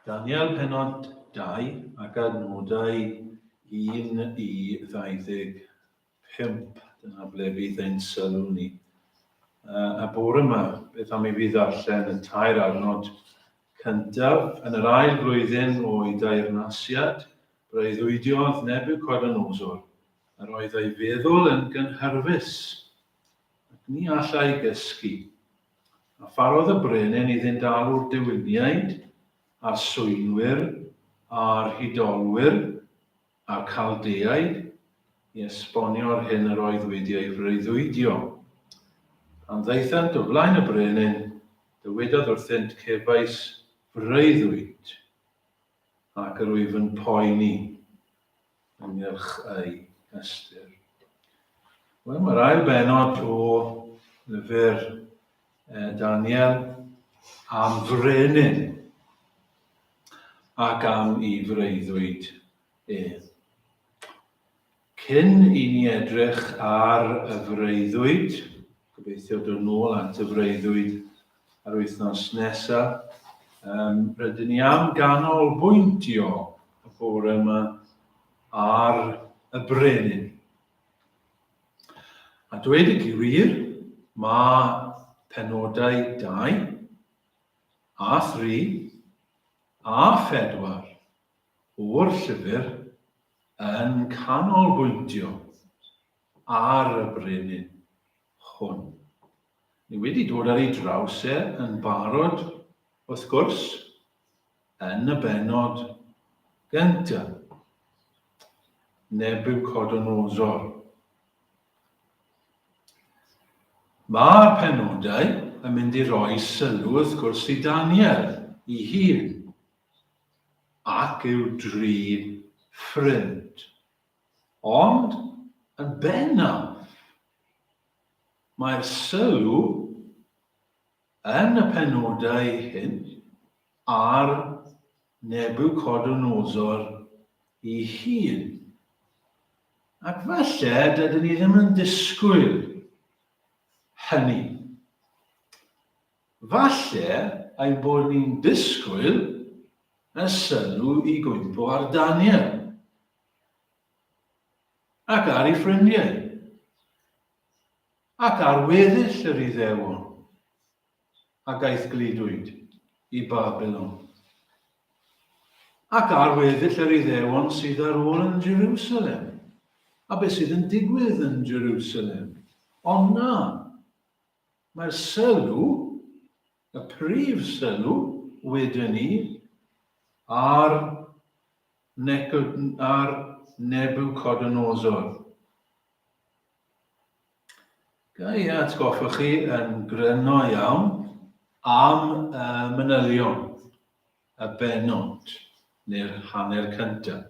Daniel penod 2 ac adnodau 1 I 25. Dyna ble bydd ein sylw ni. A bore yma, beth am I fi ddarllen y tair adnod cyntaf. Yn yr ail flwyddyn o'i dairnasiad, breuddwydiodd Nebiwchodynosor, a roedd ei feddwl yn gynhyrfus, ac ni allai gysgu. A pharodd y brenin iddynt alw'r diwyniaid, a'r swynwyr, a'r hudolwyr, a'r caldeaid, I esbonio'r hyn yr oedd wedi ei freuddwydio. Pan ddeithant o flaen y brenin, dywedodd wrthynt cefais freuddwyd, ac yr wyf yn poeni ynghylch ei ystyr. Wel, mae'r ail benod o lyfr Daniel am frenin ac am I freuddwyd e. Cyn I ni edrych ar y freuddwyd, gobeithio dod nôl at y freuddwyd ar wythnos nesaf, rydyn ni am ganolbwyntio y bore yma ar y brenin. A dweud y gwir, mae penodau 2 a 3 a 4 o'r llyfr yn canolbwyntio ar y brenin hwn. Ni wedi dod ar ei draws yn barod, wrth gwrs, yn y benod gyntaf. Nebiwchodynosor. Mae'r penodau yn mynd I roi sylw, wrth gwrs, I Daniel I hun, ac i'w dri ffrind. Ond, yn bennaf, mae'r sylw yn y penodau hyn ar Nebiwchodynosor I hun. Ac falle dydyn ni ddim yn disgwyl hynny. Falle ein bod ni'n disgwyl y sylw I gwympo ar Daniel ac ar ei ffrindiau ac ar weddill yr Iddewon ac aeth glidwyd I Babylon ac ar weddill yr Iddewon sydd ar ôl yn Jerusalem a beth sydd yn digwydd yn Jerusalem. Ond na, mae'r sylw, y prif sylw wedyn ni ar Nebiwchodynosor. Gai atgoffa chi yn gryno iawn am y manylion, y benod, neu'r hanner cyntaf.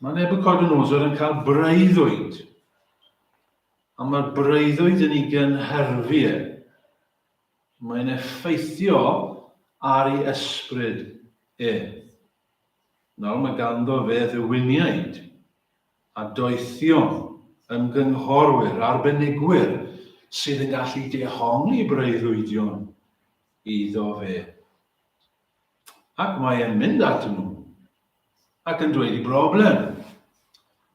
Mae Nebiwchodynosor yn cael breuddwyd, a mae'r breuddwyd yn ei gynhyrfu. Mae'n effeithio ar ei ysbryd e. Nawr mae ganddo fe ddiwyniaid a doethion, ymgynghorwyr, arbenigwyr sydd yn gallu dehongli breuddwydion iddo fe. Ac mae e'n mynd at nhw ac yn dweud I broblem.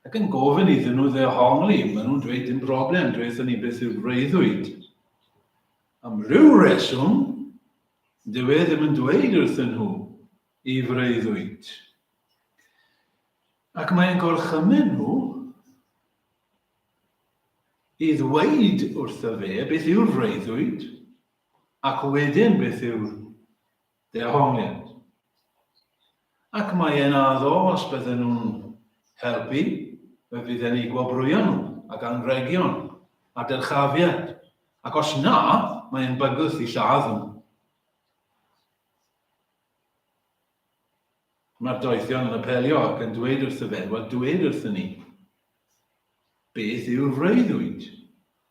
Ac yn gofyn iddyn nhw ddehongli, maen nhw'n dweud dim broblem, dweithon ni beth yw'r breuddwyd. Am ryw reswm, dyw e ddim yn dweud wrthyn nhw I freuddwyd. Ac mae'n gorchymyn nhw I ddweud wrtho fe beth yw'r freuddwyd ac wedyn beth yw'r dehongliad. Ac mae'n addo os bydden nhw'n helpu, fe fydden ni gwobrwyo nhw ac anrhegion a dyrchafiad. Ac os na, mae'n bygwth I lladd nhw. Mae'r doethion yn apelio ac yn dweud wrtho fe, wel dweud wrtho ni beth yw'r freuddwyd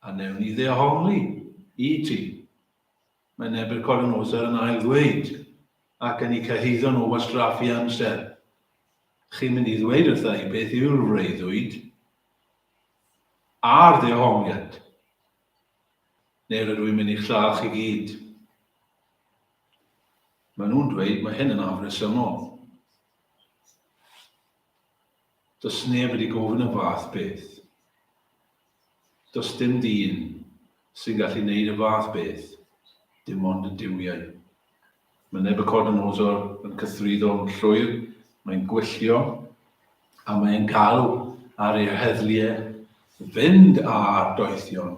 a newn ni ddehongli I ti. Mae Nebiwchodynosor yn ail ddweud ac yn ei cyhuddo nhw wastraffu amser. Chi'n mynd I ddweud wrtho I beth yw'r freuddwyd a'r ddehongliad. Neu rydw i'n mynd i'ch lladd chi gyd. Maen nhw'n dweud mae hyn yn afresymol. Does neb wedi gofyn y fath beth. Does dim dyn sy'n gallu gwneud y fath beth, dim ond y diwiau. Mae Nebuchadnezzar yn cythruddo yn llwyr, mae'n gwyllio, a mae'n galw ar ei heddliau fynd â'r doethion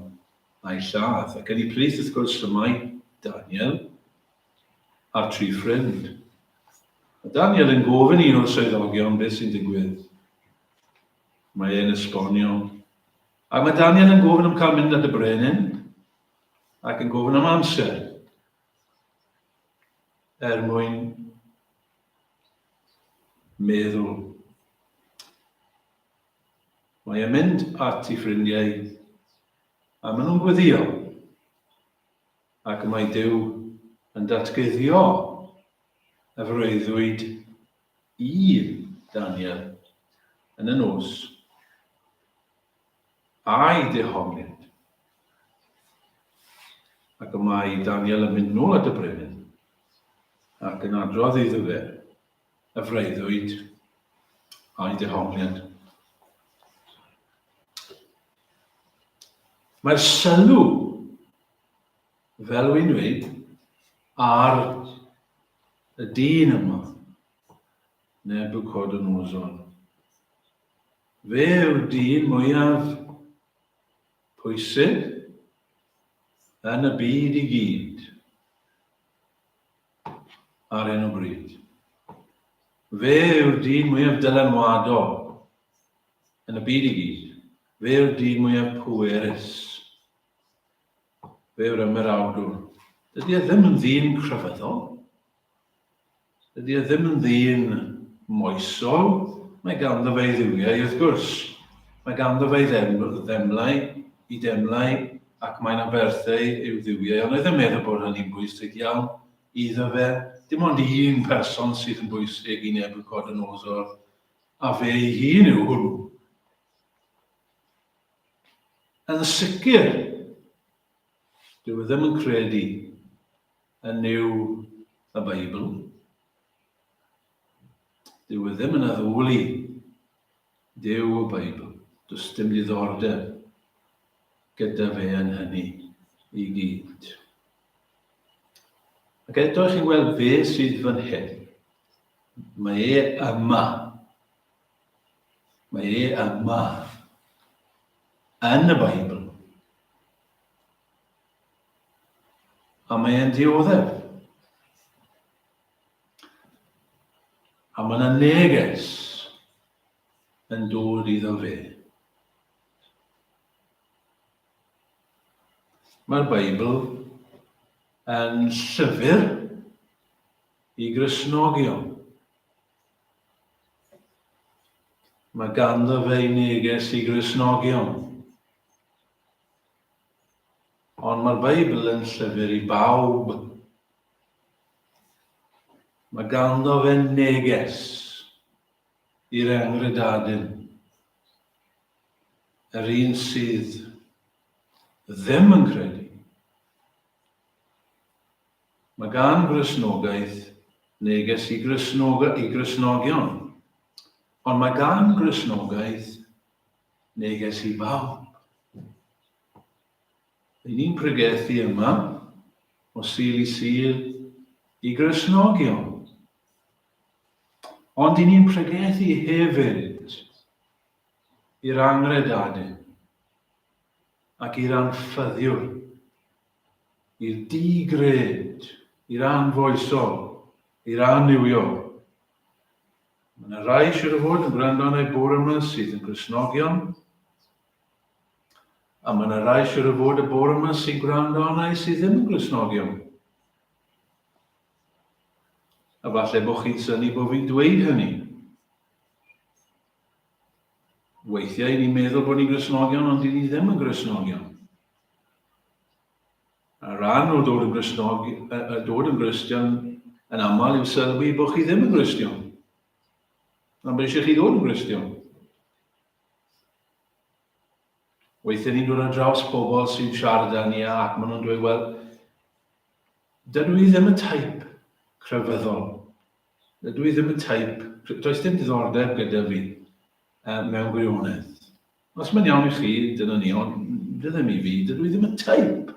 a'i lladd. Ac yn ei plith wrth gwrs y mae Daniel a'r tri ffrind. Daniel yn gofyn un o'r swyddogion beth sy'n digwydd. Mae e'n esbonio. Ac mae Daniel yn gofyn am cael mynd at y brenin ac yn gofyn am amser mwyn meddwl. Mae e'n mynd at ei ffrindiau a maen nhw'n gweddio. Ac mae Duw yn datguddio y freuddwyd i Daniel yn y nos a'i dehongliad. Ac mae Daniel yn mynd nôl at y brenin ac yn adrodd iddo fe y freuddwyd a'i dehongliad. Mae'r sylw, fel wy'n dweud, ar y dyn yma, Nebuchadnezzar. Fe yw'r dyn mwyaf pwysig yn y byd i gyd ar hyn o bryd. Fe yw'r dyn mwyaf dylanwadol yn y byd i gyd. Fe yw'r dyn mwyaf pwerus. Fe yw'r ymerawdwr. Dydy e ddim yn ddyn crefyddol. Dydy e ddim yn ddyn moesol. Mae ganddo fe ddiwiau, wrth gwrs. Mae ganddo fe demlau ac mae'n aberthau i'w ddiwiau. Ond oedd yn meddwl bod hynny'n bwysig iawn iddo fe. Dim ond un person sydd yn bwysig i Nebuchadnezzar, a fe ei hun yw hwnnw. Yn sicr, dyw e ddim yn credu yn yw y Beibl. Dyw e ddim yn addoli Dyw y Beibl. Does dim diddordeb gyda fe yn hynny i gyd. Ac eto chi'n gweld fe sydd fan hyn. Mae e yma. Mae e yma yn y Beibl. A mae e'n dioddef. A mae yna neges yn dod iddo fe. Mae'r Beibl yn llyfr i Gristnogion. Mae ganddo fe neges i Gristnogion. Ond mae'r Beibl yn llyfr i bawb. Mae ganddo fe neges i'r anghredadun. Yr un sydd ddim yn credu. Mae gan Gristnogaeth neges i Gristnogion. Ond mae gan Gristnogaeth neges i bawb. Ein ni'n pregethu yma o sul i sul i Gristnogion. Ond ein ni'n pregethu hefyd i'r anghredadun ac i'r anffyddiwr, i'r digred, i'r anfoesol, i'r anniwiol. Mae yna rai siŵr o fod yn gwrando arna i bore yma sydd yn Gristnogion, a mae yna rai siŵr o fod y bore yma sy'n gwrando arna i sydd ddim yn Gristnogion. A falle bod chi'n synnu bod fi'n dweud hynny. Weithiau ni'n meddwl bod ni'n Gristnogion, ond ni ddim yn Gristnogion. A rhan o dod yn Gristion yn aml yw sylwi bod chi ddim yn Gristion. Ond bod eisiau chi ddod yn Gristion. Weithiau ni'n dod ar draws pobl sy'n siarad â ni ac maen nhw'n dweud, wel, dydw i ddim y type crefyddol. Dydw i ddim y teip, does dim diddordeb gyda fi mewn gwirionedd. Os mae'n iawn i chi, dyna ni, ond ddim i fi, dydw i ddim y teip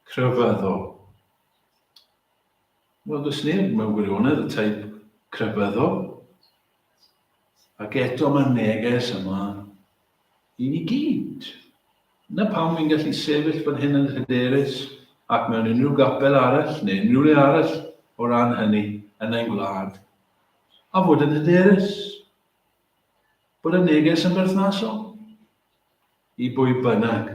crefyddol. Wel, does neb mewn gwirionedd y teip crefyddol. Ac eto mae'r neges yma i ni gyd. Na pam fi'n gallu sefyll fan hyn yn hyderus ac mewn unrhyw gapel arall neu unrhyw le arall o ran hynny yn ein gwlad. A fod yn hyderus. Bod y neges yn berthnasol. I bwy bynnag.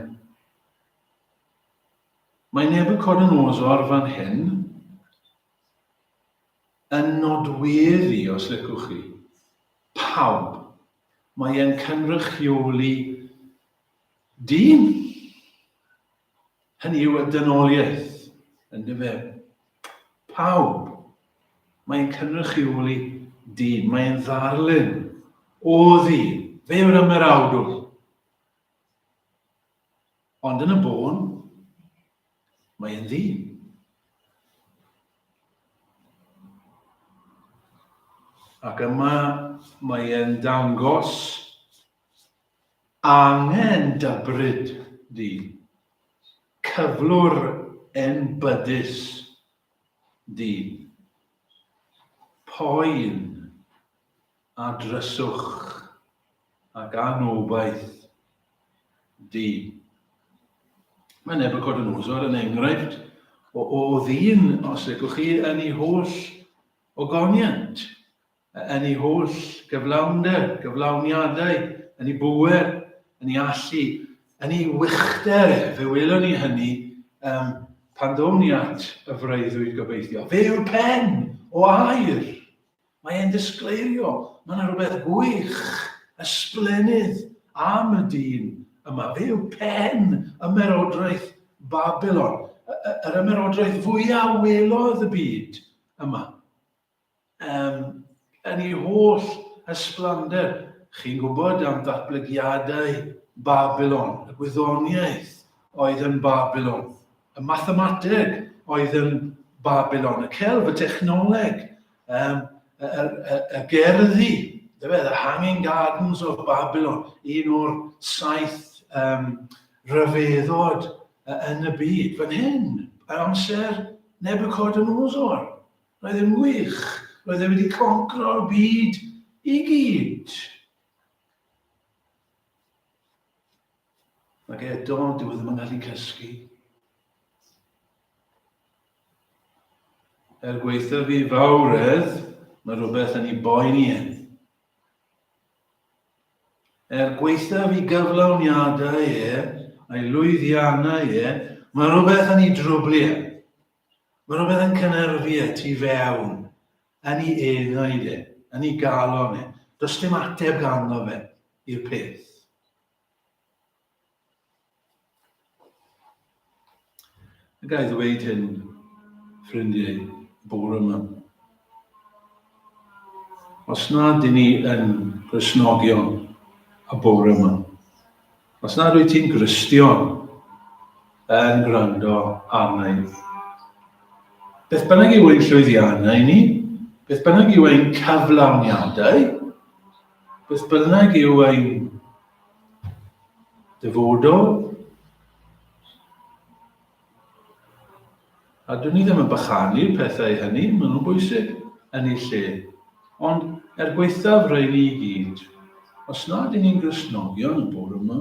Mae Nebiwchodynosor fan hyn yn nodweddu, os licwch chi, pawb. Mae e'n cynrychioli dyn. Hynny yw y dynoliaeth, ynddo fe. Pawb. Mae'n cynrychioli dyn. Mae'n ddarlun o ddyn. Fe yw'r ymerawdwr. Ond yn y bôn, mae'n ddyn. Ac yma mae'n dangos angen dybryd dyn. Cyflwr enbydus dyn. Poen a dryswch ac anobaith dyn. Mae Nebiwchodynosor yn enghraifft o ddyn, os licwch chi, yn ei holl ogoniant, yn ei holl gyflawnder, gyflawniadau, yn ei bŵer, yn ei allu, yn ei wychter, fe welon ni hynny pan ddown ni at y freuddwyd gobeithio. Fe yw'r pen o air. Mae e'n disgleirio. Mae yna rhywbeth gwych, ysblenydd am y dyn yma. Fe yw pen ymerodraeth Babylon. Yr ymerodraeth fwyaf welodd y byd yma. Yn ei holl ysblander. Chi'n gwybod am ddatblygiadau Babylon. Y gwyddoniaeth oedd yn Babylon. Y mathemateg oedd yn Babylon. Y celf, y technoleg. Y gerddi. The Hanging Gardens of Babylon. Un o'r 7 ryfeddod yn y byd. Fan hyn, ar amser Nebiwchodynosor. Roedd e'n wych. Roedd e wedi concro'r byd i gyd. Ac eto, dyw e ddim yn gallu cysgu. Gweithio fi fawredd, mae rhywbeth yn ei boeni hyn. Gweithio fi gyflawniadau a'i lwyddiannau mae rhywbeth yn ei drwblu Mae rhywbeth yn cynerfu tu fewn, yn ei enaid yn ei galon Does dim ateb ganddo fe i'r peth. Y gai ddweud hyn, ffrindiau, bore yma. Os nad ydyn ni yn Gristnogion y bore yma, os nad wyt ti'n Gristion yn gwrando arna i, beth bynnag yw ein llwyddiannau ni, beth bynnag yw ein cyflawniadau, beth bynnag yw ein dyfodol, a dyn ni ddim yn bychanu'r pethau hynny, maen nhw'n bwysig yn ei lle. Ond gweithaf rhaid ni i gyd, os nad y'n ni'n Gristnogion y bore yma,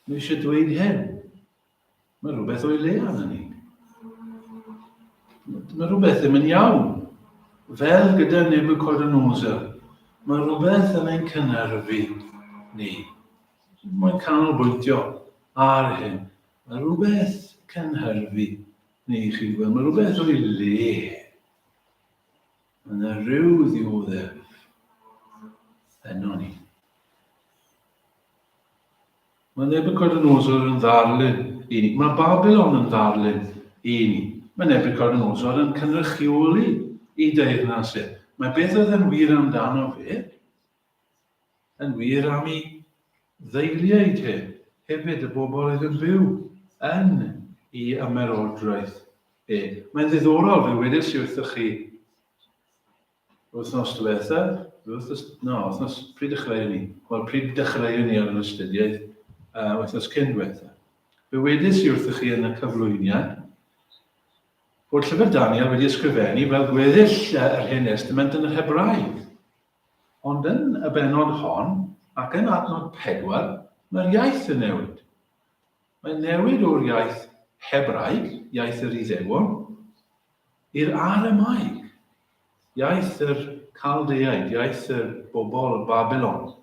mae eisiau dweud hyn. Mae rhywbeth o'i le arna ni. Mae rhywbeth ddim yn iawn. Fel gyda Nebiwchodynosor, mae rhywbeth yn ein cynerfu ni. Mae'n canolbwyntio ar hyn. Mae rhywbeth cynhyrfu ni, chi gweld. Mae rhywbeth o'i le. Mae yna rhyw ddioddef yno ni. Mae Nebiwchodynosor yn ddarlun i ni. Mae Babylon yn ddarlun i ni. Mae Nebiwchodynosor yn cynrychioli i deyrnasau. Mae beth oedd yn wir amdano fe, yn wir am ei ddeiliaid hefyd y bobl oedd yn byw yn ei ymerodraeth Mae'n ddiddorol, fe wedys i wrthych chi wythnos diwetha, wythnos pryd dechreuon ni? Wel, pryd dechreuon ni ar yn astudiaeth wythnos cyn diwetha. Fe wedys i wrthych chi yn y cyflwyniad bod llyfr Daniel wedi ysgrifennu fel gweddill yr Hen Testament yn yr Hebraeg. Ond yn y benod hon, ac yn adnod 4, mae'r iaith yn newid. Mae'n newid o'r iaith Hebraeg, iaith yr Iddewon, i'r Aramaeg, iaith yr Caldeaid, iaith yr bobl Babylon,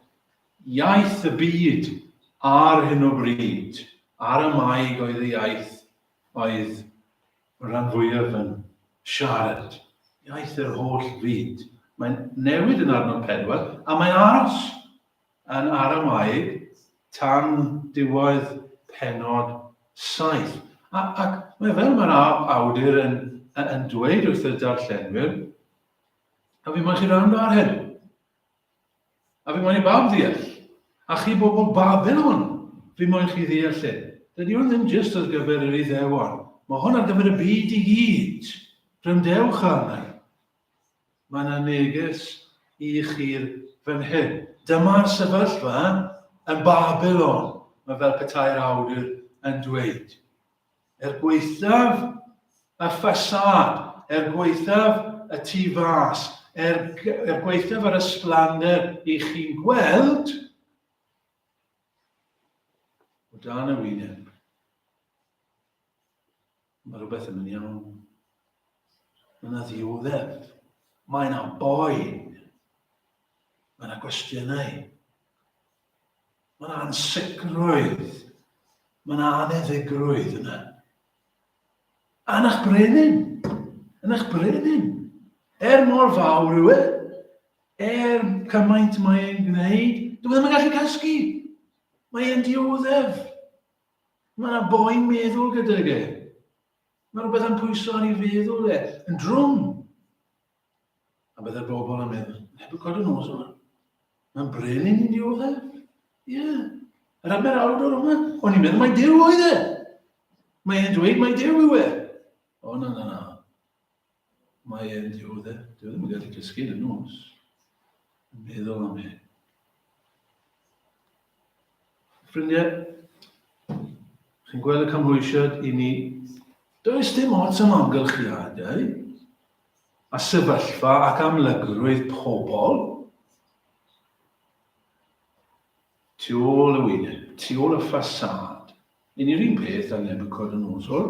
iaith y byd ar hyn o bryd. Aramaeg oedd y iaith oedd rhan fwyaf yn siarad, iaith yr holl fyd. Mae'n newid yn adnod 4, a mae'n aros yn Aramaeg tan diwedd penod 7. Ac mae fel mae'r awdur yn dweud wrth y darllenwyr, a fi moyn chi rando ar hyn. A fi moyn i bawb ddeall. A chi bobl Babylon, fi moyn chi ddeall hyn. Dydy hwn ddim jyst ar gyfer yr Iddewon. Mae hwn ar gyfer y byd i gyd. Rymdewch arna. Mae'n neges i chi'r fan hyn. Dyma'r sefyllfa yn Babylon. Mae fel petai'r awdur yn dweud. Gweithaf y ffasad, gweithaf y tu fas, gweithaf yr ysblander i chi'n gweld o dan y wyneb. Mae rhywbeth yn mynd iawn. Mae yna ddioddef. Mae yna boen. Mae yna gwestiynau. Mae yna ansicrwydd. Mae yna aneddigrwydd yna. Yn eich brenin. Yn eich brenin. Mor fawr yw cymaint mae'n gwneud, dwi ddim yn gallu casgu. Mae'n dioddef. Mae yna boen meddwl gyda ge. Mae rhywbeth yn pwyso ar ei feddwl yn drwm. A byddai'r bobl yn meddwl, Nebuchadnezzar, mae'n brenin i dioddef. Ie. Yr yma'r awdur yma, o'n i'n meddwl mae Duw oedd e. Mae'n dweud mae Duw yw e. O, na. Mae'n dioddef. Dwi ddim yn gallu cysgu yn nos. Yn meddwl am e. Ffrindiau, chi'n gweld y cymhwysiad i ni. Does dim ots am amgylchiadau a sefyllfa ac amlygrwydd pobl tu ôl y wyneb, tu ôl y ffasad. I ni'r un peth a Nebuchadnezzar,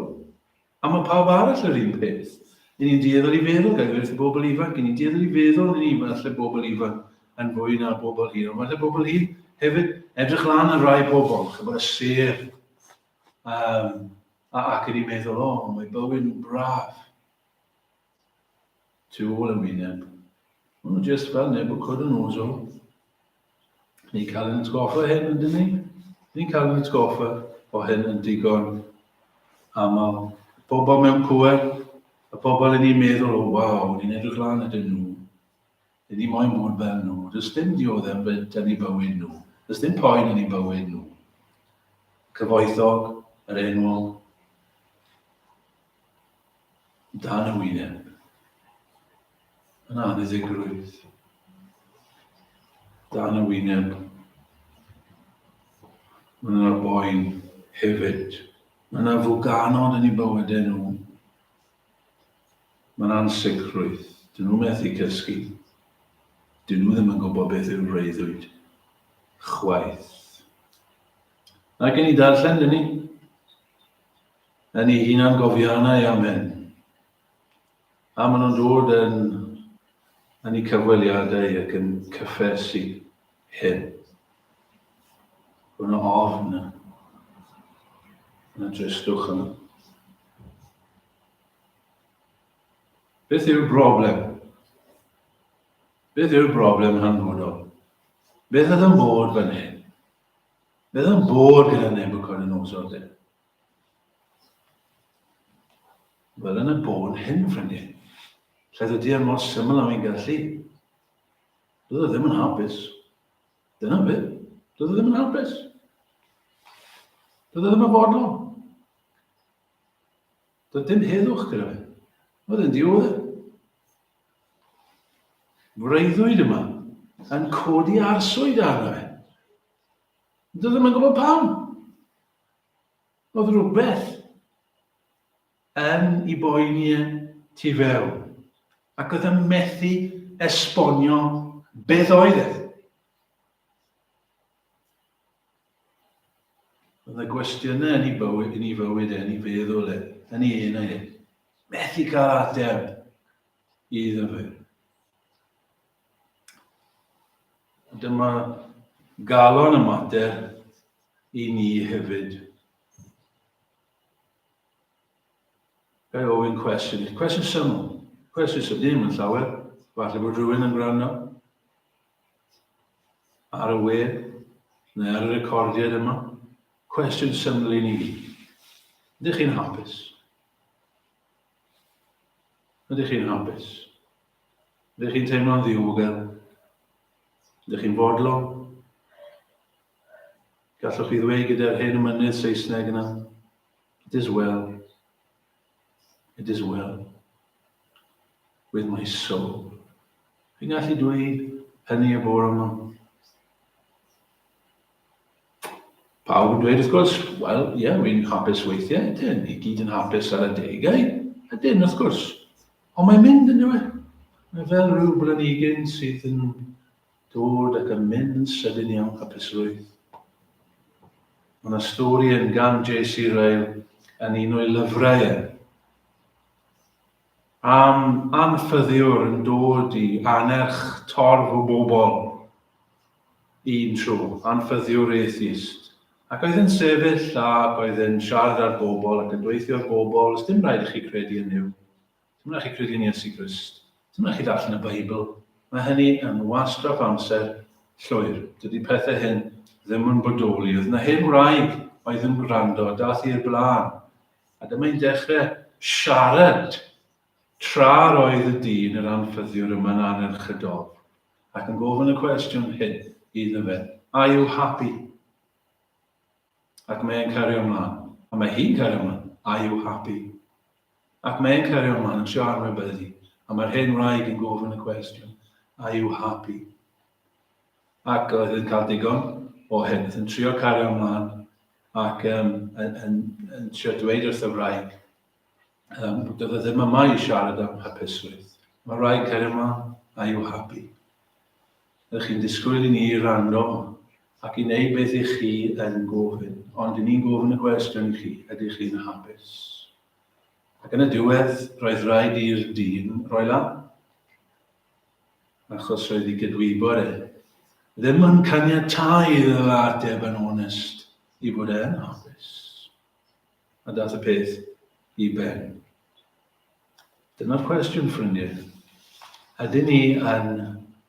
a mae pawb arall yr un peth. I ni'n dieddol i feddwl gael wrth y bobl ifanc, i ni'n dieddol i feddwl i ni falle bobl ifanc yn fwy na'r bobl hir. Ond falle bobl hir hefyd edrych lan y rai bobl, chybod y ser, ac yn ei meddwl, mae bywyd nhw'n braf. Tu ôl y wyneb. Ond jyst fel Nebuchadnezzar. Ni'n cael yn atgoffa hyn yn dyn ni? Ni'n cael yn atgoffa o hyn yn digon aml. Pobl mewn cwer, y pobl yn ei meddwl, o waw, ni'n edrych lan ydyn nhw. Ni'n moyn bod fel nhw. Does dim dioddef yn ei bywyd nhw. Does dim poen yn ei bywyd nhw. Cyfoethog, yr enwol, dan y wyneb. Yn aneddigrwydd. Dan y wyneb. Mae yna boen hefyd. Mae yna fwganod yn ei bywydau nhw. Mae yna ansicrwydd. Dyn nhw methu cysgu. Dyn nhw ddim yn gwybod beth yw'r reiddwyd. Chwaith. Ac yn ei darllen, dyn ni. Yn ei hunan gofiannau am hyn. A maen nhw'n dod yn ei cyfweliadau ac yn cyffesu hyn. Bod yna ofn yna dristwch yna. Beth yw'r broblem? Beth yw'r broblem hanfodol? Beth oedd yn bod fan hyn? Beth oedd yn bod gyda Nebuchadnezzar de? Wel yn y bod hyn, ffrindiau. Lle ydy yn mor syml am ei gallu. Doedd o ddim yn hapus. Dyna beth. Doedd o ddim yn hapus. Doedd o ddim yn fodlon. Doedd dim heddwch gyda fe. Oedd yn dioddau. Freuddwyd yma yn codi arswyd arno fe. Doedd ddim yn gwybod pam. Oedd rhywbeth yn ei boeni tu fewn. Ac oedd yn methu esbonio beth oedd e. Oedd y gwestiynau yn ei fywyd, yn ei feddwl e, yn ei enau e. Methu cael ateb iddo fe. Dyma galon y mater i ni hefyd. Gai ofyn cwestiwn. Cwestiwn syml. Cwestiwn syml. Ddim yn llawer. Falle bod rhywun yn gwrando. Ar y we. Neu ar y recordiad yma. Cwestiwn syml i ni gyd. Ydych chi'n hapus? Ydych chi'n hapus? Ydych chi'n teimlo'n ddiogel? Ydych chi'n fodlon? Gallwch chi ddweud gyda'r hen ymynydd Saesneg yna. It is well. It is well with my soul. Chi'n gallu dweud hynny y bore yma? Pawb yn dweud, wrth gwrs, wel, ie, wy'n hapus weithiau. Ydyn, ni gyd yn hapus ar y degau. Ydyn, wrth gwrs. Ond mae'n mynd yn dweud. Mae fel rhyw blanhigyn sydd yn dod ac yn mynd yn sydyn iawn hapusrwydd. Mae yna stori yn gan J.C. Ryle yn un o'i lyfrau am anffyddiwr yn dod i anerch torf o bobl un tro, anffyddiwr atheist. Ac oedd yn sefyll ac oedd yn siarad ar bobl ac yn dweithio ar bobl, os dim rhaid i chi credu yn Duw, dim rhaid i chi credu yn Iesu Grist, dim rhaid i chi darllen y Beibl. Mae hynny yn wastraff amser llwyr. Dydy pethau hyn ddim yn bodoli. Oedd yna hen wraig oedd yn gwrando, dath i'r blaen. A dyma'n dechrau siarad tra'r oedd y dyn yr anffyddiwr yma'n anerchydol. Ac yn gofyn y cwestiwn hyn iddo fe. Are you happy? Ac mae'n cario ymlaen. A mae hi'n cario ymlaen. Are you happy? Ac mae'n cario ymlaen yn trio anwybyddu. A mae'r hen wraig yn gofyn y cwestiwn. Are you happy? Ac oedd yn cael digon o hyn, yn trio cario ymlaen ac yn trio dweud wrth y wraig. Doedd e ddim yma i siarad am hapusrwydd. Mae'r wraig cario ymlaen, are you happy? Ydych chi'n disgwyl i ni rando ac i wneud beth i chi yn gofyn. Ond i ni'n gofyn y cwestiwn i chi, ydych chi'n hapus? Ac yn y diwedd, roedd rhaid i'r dyn roi lan. Achos roedd ei gydwybod ddim yn caniatáu iddo fe ateb yn onest i fod e'n hapus. A dath y peth i ben. Dyna'r cwestiwn, ffrindiau. Ydyn ni yn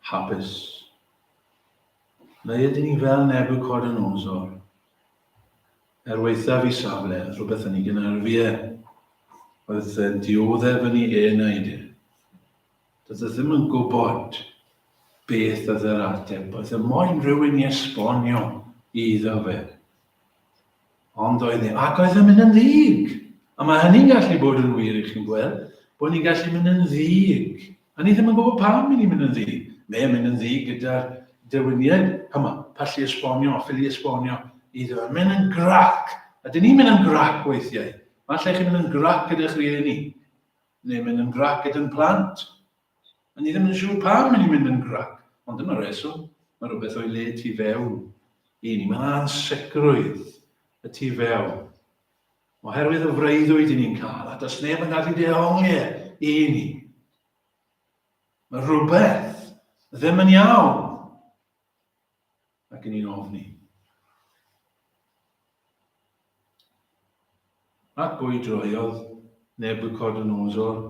hapus? Neu ydyn ni fel Nebuchadnezzar? Weithaf i safle, rhywbeth yn ei gynharfu oedd yn dioddef yn ei enaid. Doedd e ddim yn gwybod beth oedd yr ateb. Oedd e moyn rhywun i esbonio iddo fe. Ond oedd e, ac oedd e'n mynd yn ddig. A mae hynny'n gallu bod yn wir i chi'n gweld, bod ni'n gallu mynd yn ddig. A ni ddim yn gwybod pam ni'n mynd yn ddig. Mae'n mynd yn ddig gyda'r dywiniad. Yma, pallu esbonio, ffili esbonio iddo fe. Mynd yn grac. A dyn ni'n mynd yn grac weithiau. Falle chi'n mynd yn grac gyda'ch rhieni. Neu mynd yn grac gyda'n plant. A ni ddim yn siŵr pam ni'n mynd yn grac. Ond dyma reswm, mae rhywbeth o'i le tu fewn i ni. Mae'n ansicrwydd y tu fewn. Oherwydd y freuddwyd i ni'n cael, a does neb yn gallu dehongli i ni. Mae rhywbeth ddim yn iawn. Ac yn ni'n ofni. Ac bwy droiodd Nebuchadnezzar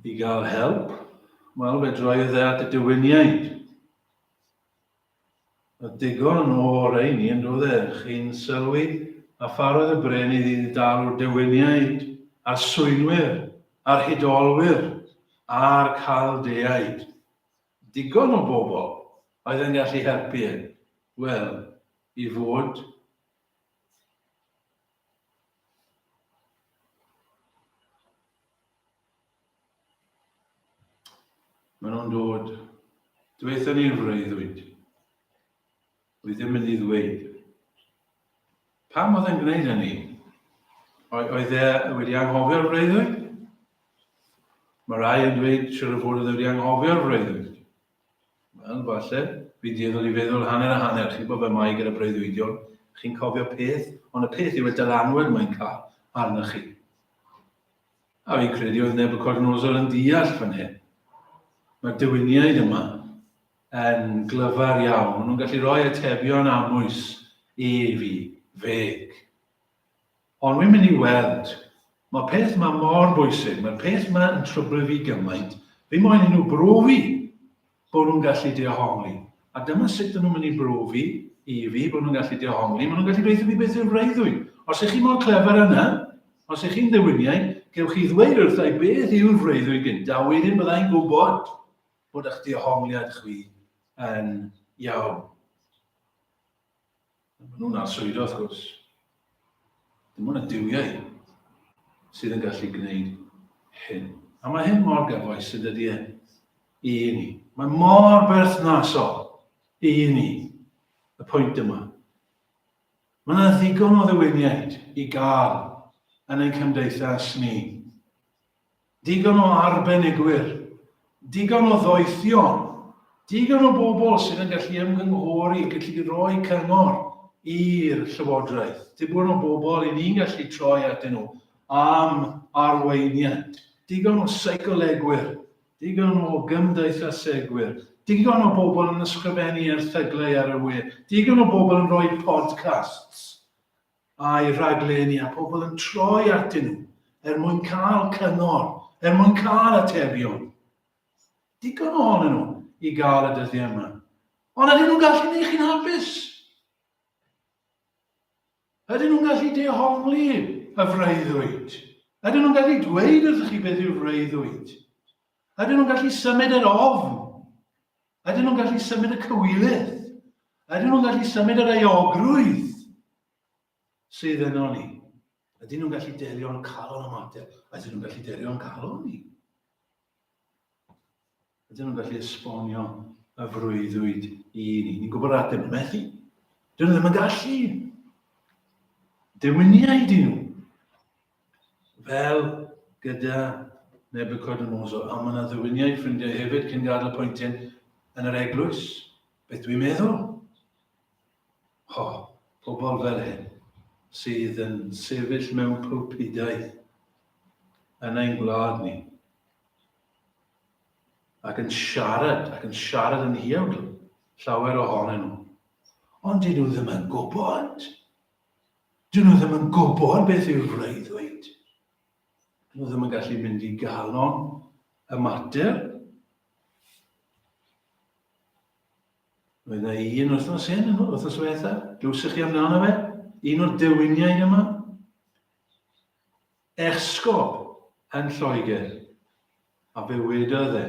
i gael help? Wel, fe droiodd at y dywiniaid. Y digon o reini yn dod chi'n sylwi a pharodd y brenydd i ddal o'r dywiniaid, a'r swynwyr, a'r hudolwyr, a'r caldeaid. Digon o bobl oedd yn gallu helpu e. Wel, i fod Maen nhw'n dod, dweithio ni'r freuddwyd. Wy ddim yn ei ddweud. Pam oedd e'n gwneud hynny? Oedd e wedi anghofio'r freuddwyd? Mae rai yn dweud siwr o fod oedd e wedi anghofio'r freuddwyd. Wel, falle, fi dieddol i feddwl hanner a hanner. Chi'n bod fe mai gyda breuddwydion. Chi'n cofio peth, ond y peth yw y dylanwad mae'n cael arnoch chi. A fi'n credu oedd Nebuchadnezzar yn deall fan hyn. Mae'r dywiniaid yma yn glyfar iawn. Maen nhw'n gallu rhoi atebion amwys i fi, feg. Ond wy'n mynd i weld, mae peth yma mor bwysig, mae'r peth yma yn trwbl fi gymaint. Fi moyn i nhw brofi bod nhw'n gallu dehongli. A dyma sut nhw'n mynd i brofi i fi bod nhw'n gallu dehongli. Maen nhw'n gallu dweud i fi beth yw'r freuddwyd. Os ych chi mor clefer yna, os ych chi'n dywiniau, gewch chi ddweud wrthai beth yw'r freuddwyd gynta, wedyn byddai'n gwybod bod eich dehongliad chwi yn iawn. Maen nhw'n arswydo, wrth gwrs. Dim ond y diwiau sydd yn gallu gwneud hyn. A mae hyn mor gyfoes sydd ydy i ni. Mae mor berthnasol i ni, y pwynt yma. Mae yna ddigon o ddiwyniaid i gael yn ein cymdeithas ni. Digon o arbenigwyr, digon o ddoethion, digon o bobl sydd yn gallu ymgynghori, gallu rhoi cyngor i'r llywodraeth. Digon o bobl i ni'n gallu troi atyn nhw am arweiniad. Digon o seicolegwyr, digon o gymdeithasegwyr, digon o bobl yn ysgrifennu erthyglau ar y we, digon o bobl yn rhoi podcasts a'i rhaglenni a pobl yn troi atyn nhw mwyn cael cyngor, mwyn cael atebion. Digon ohonyn nhw i gael y dyddiau yma. Ond ydyn nhw'n gallu gwneud chi'n hapus? Ydyn nhw'n gallu dehongli y freuddwyd? Ydyn nhw'n gallu dweud wrthych chi beth yw'r freuddwyd? Ydyn nhw'n gallu symud yr ofn? Ydyn nhw'n gallu symud y cywilydd? Ydyn nhw'n gallu symud yr eogrwydd sydd yno ni? Ydyn nhw'n gallu delio'n calon ymateb? Ydyn nhw'n gallu delio'n calon ni? Ydyn nhw'n gallu esbonio y freuddwyd i ni? Ni'n gwybod ateb yn methu. Dyn nhw ddim yn gallu. Dywiniaid i nhw. Fel gyda Nebuchadnezzar. A mae yna ddiwyniaid ffrindiau hefyd cyn gadael pwynt yn yr eglwys. Beth dwi'n meddwl? Pobl fel hyn sydd yn sefyll mewn pwlpidau yn ein gwlad ni. Ac yn siarad yn hiawd llawer ohonyn nhw. Ond dyn nhw ddim yn gwybod. Dyn nhw ddim yn gwybod beth yw'r freuddwyd. Dyn nhw ddim yn gallu mynd i galon y mater. Roedd yna un wythnos hyn, wythnos diwetha, glwsych chi amdano fe, un o'r dywiniaid yma. Esgob yn Lloegr, a fe wedodd e,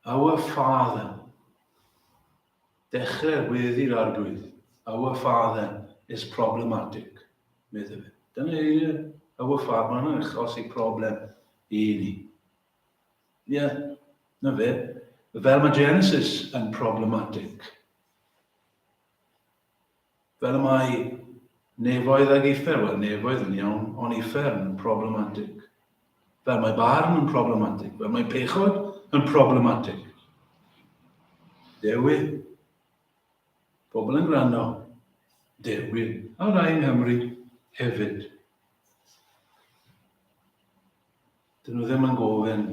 Our Father, dechrau'r weddi'r arglwydd, Our Father is problematic, medde fe. Dyna ei, Our Father, mae'n achosi problem i ni. Ie, na fe. Fel mae Genesis yn problematic. Fel mae nefoedd ag iffer, wel nefoedd yn iawn, ond iffer yn problematic. Fel mae barn yn problematic, fel mae pechod yn problematic. Dewi. Pobl yn gwrando. Dewi. A rai yng Nghymru hefyd. Dyn nhw ddim yn gofyn,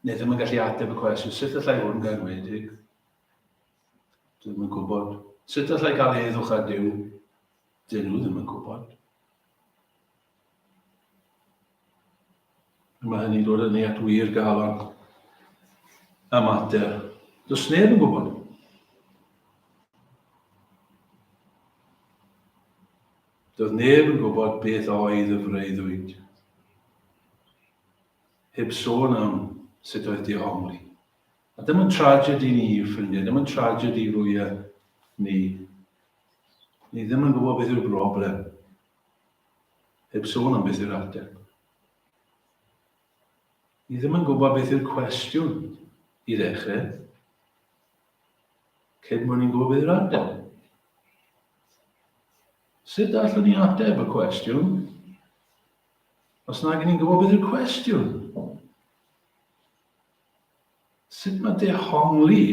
neu ddim yn gallu ateb y cwestiwn, sut allai fod yn garwedig? Dyn nhw ddim yn gwybod. Sut allai cael heddwch a Duw? Dyn nhw ddim yn gwybod. Mae hynny'n dod yn ei at wir galon y mater. Does neb yn gwybod. Doedd neb yn gwybod beth oedd y freuddwyd. Heb sôn am sut oedd dehongli. A dim yn tragedi ni, ffrindiau, dim yn tragedi fwyaf ni. Ni ddim yn gwybod beth yw'r broblem. Heb sôn am beth yw'r ateb. Ni ddim yn gwybod beth yw'r cwestiwn i ddechrau. Cyn bod ni'n gwybod beth yw'r ateb. Sut allwn ni ateb y cwestiwn os nag ni'n gwybod beth yw'r cwestiwn? Sut mae dehongli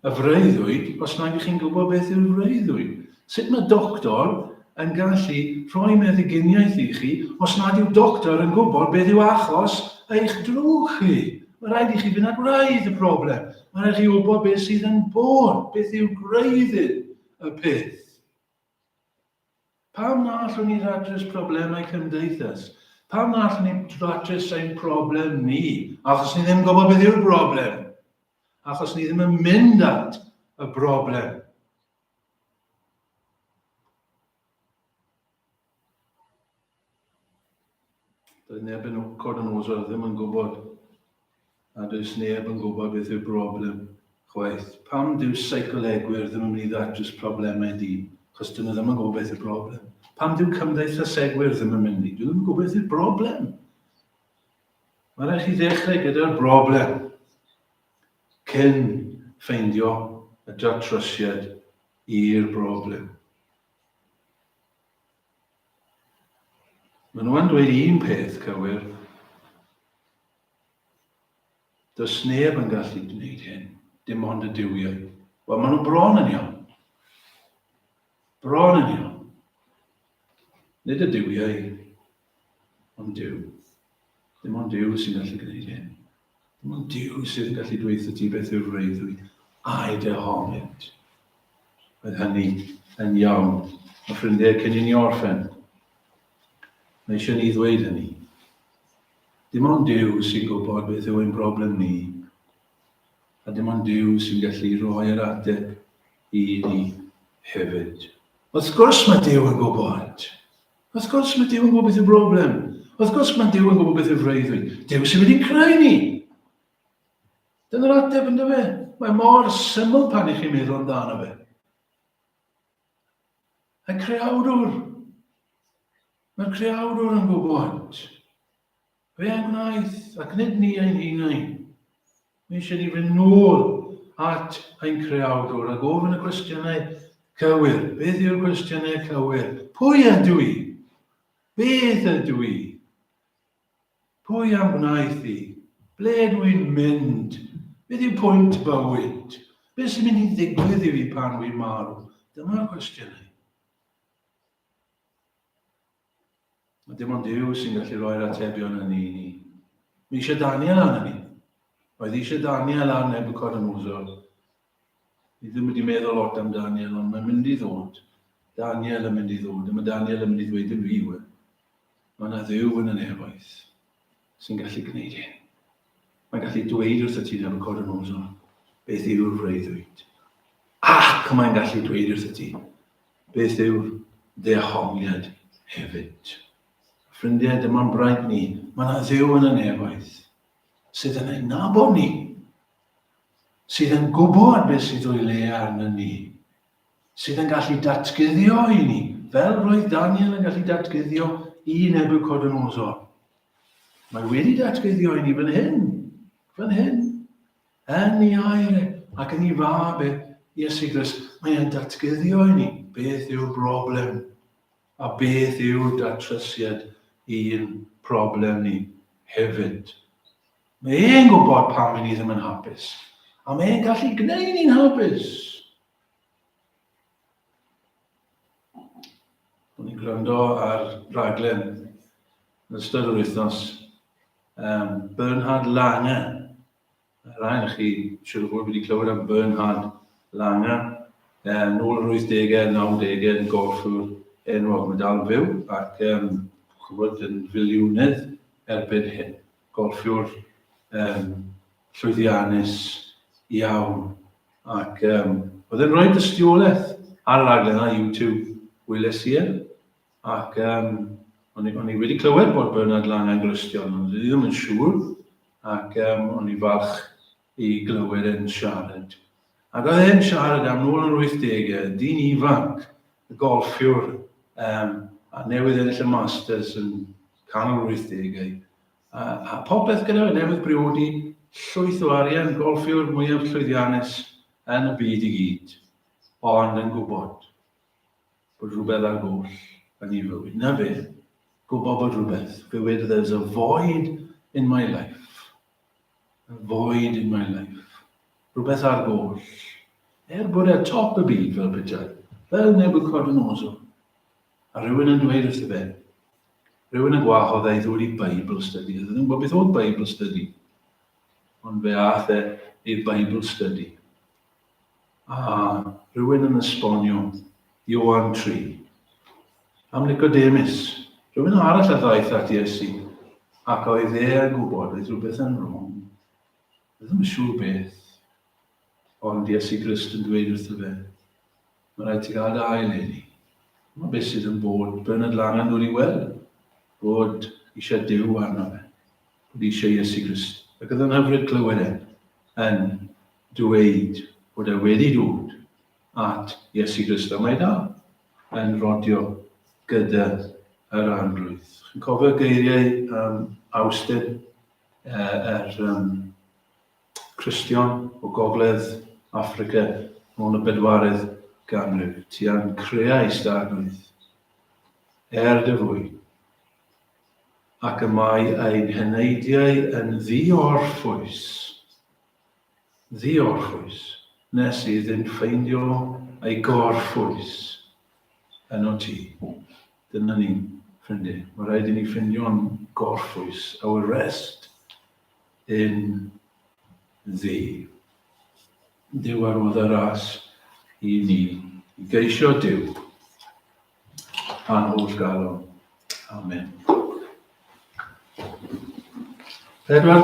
y freuddwyd os nag chi'n gwybod beth yw'r freuddwyd? Sut mae doctor yn gallu rhoi meddyginiaeth i chi os nad yw doctor yn gwybod beth yw achos eich drwch chi? Mae rhaid i chi fynd at graidd y broblem. Mae rhaid i chi wybod beth sydd yn bod, beth yw greiddyn y peth. Pam na allwn ni raddus problemau cymdeithas? Pam na allwn ni raddus ein problem ni? Achos ni ddim yn gwybod beth yw'r broblem. Achos ni ddim yn mynd at y broblem. Doedd neb yn Codonosor ddim yn gwybod, a does neb yn gwybod beth yw'r broblem chwaith. Pam dyw seicolegwyr ddim yn mynd i ddatrys problemau di? Chos dyn nhw ddim yn gwybod beth yw'r broblem. Pam dyw cymdeithasegwyr ddim yn mynd i? Dyn nhw ddim yn gwybod beth yw'r broblem. Mae rhaid chi ddechrau gyda'r broblem cyn ffeindio y datrysiad i'r broblem. Maen nhw yn dweud un peth cywir. Does neb yn gallu gwneud hyn, dim ond y duwiau. Wel, maen nhw bron yn iawn. Bron yn iawn. Nid y duwiau, ond Duw. Dim ond Duw sy'n gallu gwneud hyn. Dim ond Duw sy'n gallu dweud ti beth yw'r freuddwyd a'i dehongyd. Oedd hynny yn iawn. Mae ffrindiau cyn i ni orffen. Mae eisiau ni ddweud hynny. Dim ond Duw sy'n gwybod beth yw ein broblem ni. A dim ond Duw sy'n gallu rhoi yr ateb i ni hefyd. Wrth gwrs mae Duw yn gwybod. Wrth gwrs mae Duw yn gwybod beth yw'r broblem. Wrth gwrs mae Duw yn gwybod beth yw'r freuddwyd. Duw sy'n wedi creu ni. Dyna'r ateb yn dyfe. Mae mor syml pan i chi'n meddwl amdano fe. Y creawdwr. Mae'r creawdwr yn gwybod. Fe yn gwnaeth, ac nid ni ein hunain. Mae eisiau ni fynd nôl at ein creawdwr a gofyn y cwestiynau cywir. Beth yw'r cwestiynau cywir? Pwy ydw i? Beth ydw i? Pwy am wnaeth i? Ble dwi'n mynd? Beth yw pwynt bywyd? Beth sy'n mynd i ddigwydd i fi pan wy'n marw? Dyma'r cwestiynau. A dim ond Duw sy'n gallu rhoi'r atebion yn ni. Mi eisiau Daniel an ni. Oedd eisiau Daniel an Nebuchadnezzar. Ni ddim wedi meddwl lot am Daniel, ond mae'n mynd i ddod. Daniel yn mynd i ddod, a mae Daniel yn mynd i ddweud yn fi. Mae yna Dduw yn y nefoedd sy'n gallu gwneud hyn. Mae'n gallu dweud wrth y ti Nebuchadnezzar beth yw'r freuddwyd. Ac mae'n gallu dweud wrth y ti beth yw'r dehongliad hefyd. Ffrindiau, dyma'n braint ni. Mae yna Dduw yn y nefoedd sydd yn ei nabod ni. Sydd yn gwybod beth sydd o'i le arno ni. Sydd yn gallu datgyddio i ni. Fel roedd Daniel yn gallu datgyddio i Nebuchadnezzar. Mae wedi datgyddio i ni fan hyn. Fan hyn. Yn ei air ac yn ei fab Iesu Grist. Mae e'n datgyddio i ni. Beth yw'r broblem? A beth yw'r datrysiad i'n problem ni hefyd? Mae e'n gwybod pam ni ddim yn hapus. A mae e'n gallu gwneud ni'n hapus. O'n i'n gwrando ar raglen yn ystod yr wythnos. Bernhard Lange. Rhaid i chi siŵr o fod wedi clywed am Bernhard Lange. Nôl yr 80au, 90au yn golffwr enwog. Mae dal yn fyw ac chwbod yn filiwnydd erbyn hyn. Golffwr llwyddiannus iawn. Ac oedd e'n rhoi dystiolaeth ar y raglen ar YouTube weles i. Ac o'n i wedi clywed bod Bernhard Lange yn Gristion, ond dwi ddim yn siŵr. Ac o'n i falch i glywed e'n siarad. Ac oedd e'n siarad am nôl yn 80au, dyn ifanc, y golffiwr, a newydd ennill y Masters yn canol 80au. A popeth gyda fe newydd briodi llwyth o arian, golffiwr mwyaf llwyddiannus yn y byd i gyd, ond yn gwybod bod rhywbeth ar goll yn ei fywyd. Na fe, gwybod bod rhywbeth. Fywyd, there's a void in my life. A void in my life. Rhywbeth ar goll. Bod e top y byd fel petai. Fel Nebuchadnezzar. A rhywun yn dweud wrtho fe, rhywun yn gwahodd ei ddod i Bible study. Ydyn nhw'n gwybod beth oedd Bible study. Ond fe ath e i'r Bible study. A rhywun yn esbonio Ioan 3. Am Nicodemus. Rhywun arall a ddaeth at Iesu. Ac oedd e yn gwybod oedd rhywbeth yn wrong. Ddim yn siŵr beth. Ond Iesu Grist yn dweud wrtho fe, mae rhaid ti gael dy aileni. Mae beth sydd yn bod, Bernard Langan dod i weld. Bod eisiau Duw arno fe. Bod eisiau Iesu Grist. Ac oedd yn hyfryd clywed e yn dweud bod e wedi dod at Iesu Grist. A mae dal yn rodio gyda yr anrwydd. Chi'n cofio geiriau Awstyn, Cristion o Gogledd Affrica mewn y 4edd ganrif. Ti yn creu starnwydd dy fwy. Ac y mae ein heneidiau yn ddiorffwys, nes sydd yn ffeindio ei gorffwys yn o ti. Dyna ni, ffrindiau. Mae rhaid i ni ffeindio'n gorffwys. Our rest in ddi. Dyw ar oedd y ras i ni. I geisio Dyw. A'n holl galon. Amen. Pedwar